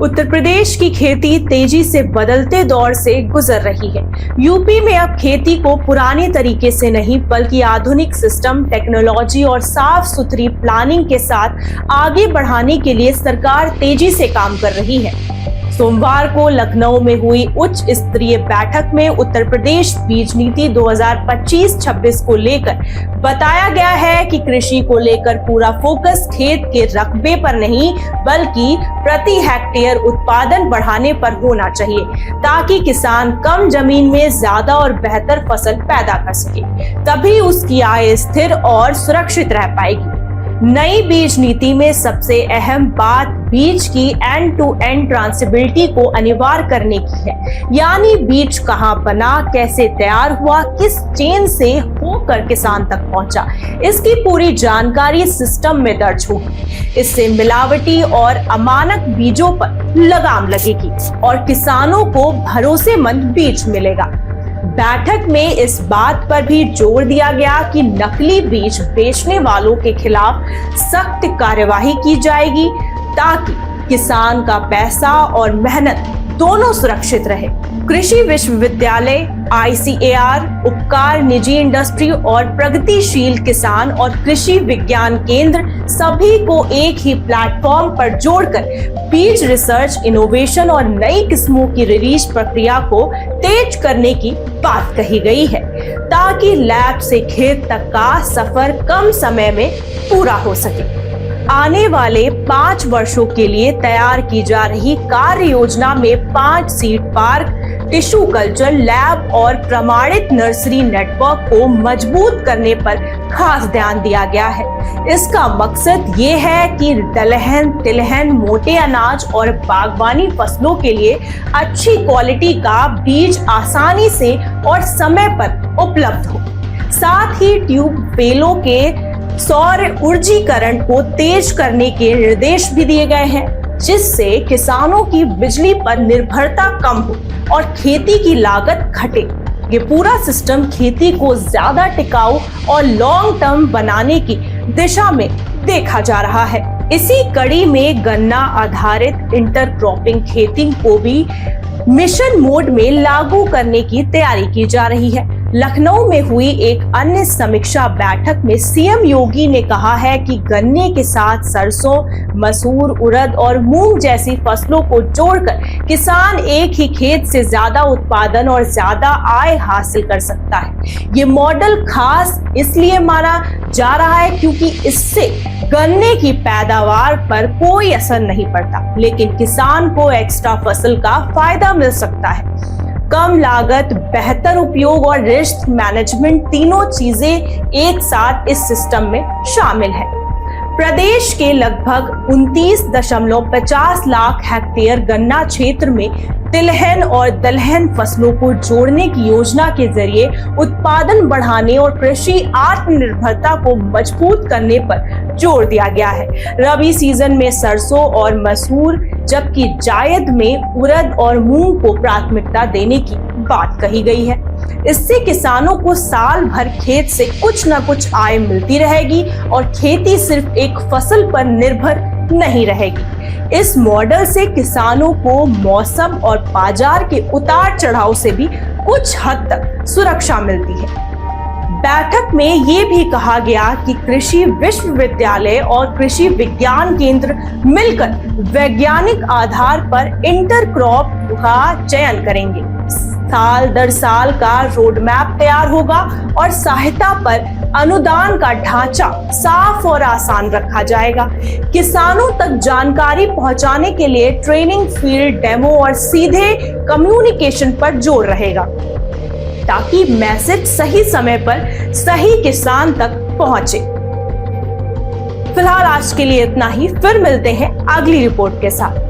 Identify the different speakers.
Speaker 1: उत्तर प्रदेश की खेती तेजी से बदलते दौर से गुजर रही है। यूपी में अब खेती को पुराने तरीके से नहीं बल्कि आधुनिक सिस्टम, टेक्नोलॉजी और साफ सुथरी प्लानिंग के साथ आगे बढ़ाने के लिए सरकार तेजी से काम कर रही है। सोमवार को लखनऊ में हुई उच्च स्तरीय बैठक में उत्तर प्रदेश बीज नीति 2025-26 को लेकर बताया गया है कि कृषि को लेकर पूरा फोकस खेत के रकबे पर नहीं बल्कि प्रति हेक्टेयर उत्पादन बढ़ाने पर होना चाहिए, ताकि किसान कम जमीन में ज्यादा और बेहतर फसल पैदा कर सके। तभी उसकी आय स्थिर और सुरक्षित रह पाएगी। नई बीज नीति में सबसे अहम बात बीज की एंड टू एंड ट्रांसेबिलिटी को अनिवार्य करने की है, यानी बीज कहां बना, कैसे तैयार हुआ, किस चेन से होकर किसान तक पहुंचा, इसकी पूरी जानकारी सिस्टम में दर्ज होगी। इससे मिलावटी और अमानक बीजों पर लगाम लगेगी और किसानों को भरोसेमंद बीज मिलेगा। बैठक में इस बात पर भी जोर दिया गया कि नकली बीज बेचने वालों के खिलाफ सख्त कार्यवाही की जाएगी, ताकि किसान का पैसा और मेहनत दोनों सुरक्षित रहे। कृषि विश्वविद्यालय, ICAR, उपकार निजी इंडस्ट्री और प्रगतिशील किसान और कृषि विज्ञान केंद्र सभी को एक ही प्लेटफॉर्म पर जोड़कर बीज रिसर्च, इनोवेशन और नई किस्मों की रिलीज प्रक्रिया को तेज करने की बात कही गई है, ताकि लैब से खेत तक का सफर कम समय में पूरा हो सके। आने वाले 5 वर्षों के लिए तैयार की जा रही कार्य योजना में 5 seed park, tissue culture lab और प्रमाणित नर्सरी नेटवर्क को मजबूत करने पर खास ध्यान दिया गया है। इसका मकसद ये है कि दलहन, तिलहन, मोटे अनाज और बागवानी फसलों के लिए अच्छी क्वालिटी का बीज आसानी से और समय पर उपलब्ध हो। साथ ही ट्यूब वेलों के सौर ऊर्जीकरण को तेज करने के निर्देश भी दिए गए हैं, जिससे किसानों की बिजली पर निर्भरता कम हो और खेती की लागत घटे। ये पूरा सिस्टम खेती को ज्यादा टिकाऊ और लॉन्ग टर्म बनाने की दिशा में देखा जा रहा है। इसी कड़ी में गन्ना आधारित इंटरक्रॉपिंग खेती को भी मिशन मोड में लागू करने की तैयारी की जा रही है। लखनऊ में हुई एक अन्य समीक्षा बैठक में सीएम योगी ने कहा है कि गन्ने के साथ सरसों, मसूर, उड़द और मूंग जैसी फसलों को जोड़कर किसान एक ही खेत से ज्यादा उत्पादन और ज्यादा आय हासिल कर सकता है। ये मॉडल खास इसलिए माना जा रहा है क्योंकि इससे गन्ने की पैदावार पर कोई असर नहीं पड़ता, लेकिन किसान को एक्स्ट्रा फसल का फायदा मिल सकता है। कम लागत, बेहतर उपयोग और रिस्क मैनेजमेंट तीनों चीजें एक साथ इस सिस्टम में शामिल है। प्रदेश के लगभग 29.50 लाख हेक्टेयर गन्ना क्षेत्र में तिलहन और दलहन फसलों को जोड़ने की योजना के जरिए उत्पादन बढ़ाने और कृषि आत्मनिर्भरता को मजबूत करने पर जोर दिया गया है। रबी सीजन में सरसों और मसूर, जबकि जायद में उड़द और मूंग को प्राथमिकता देने की बात कही गई है। इससे किसानों को साल भर खेत से कुछ न कुछ आय मिलती रहेगी और खेती सिर्फ एक फसल पर निर्भर नहीं रहेगी। इस मॉडल से किसानों को मौसम और बाजार के उतार चढ़ाव से भी कुछ हद तक सुरक्षा मिलती है। बैठक में ये भी कहा गया कि कृषि विश्वविद्यालय और कृषि विज्ञान केंद्र मिलकर वैज्ञानिक आधार पर इंटरक्रॉप का चयन करेंगे। साल दर साल का रोड मैप तैयार होगा और सहायता पर अनुदान का ढांचा साफ और आसान रखा जाएगा। किसानों तक जानकारी पहुंचाने के लिए ट्रेनिंग, फील्ड डेमो और सीधे कम्युनिकेशन पर जोर रहेगा, ताकि मैसेज सही समय पर सही किसान तक पहुंचे। फिलहाल आज के लिए इतना ही, फिर मिलते हैं अगली रिपोर्ट के साथ।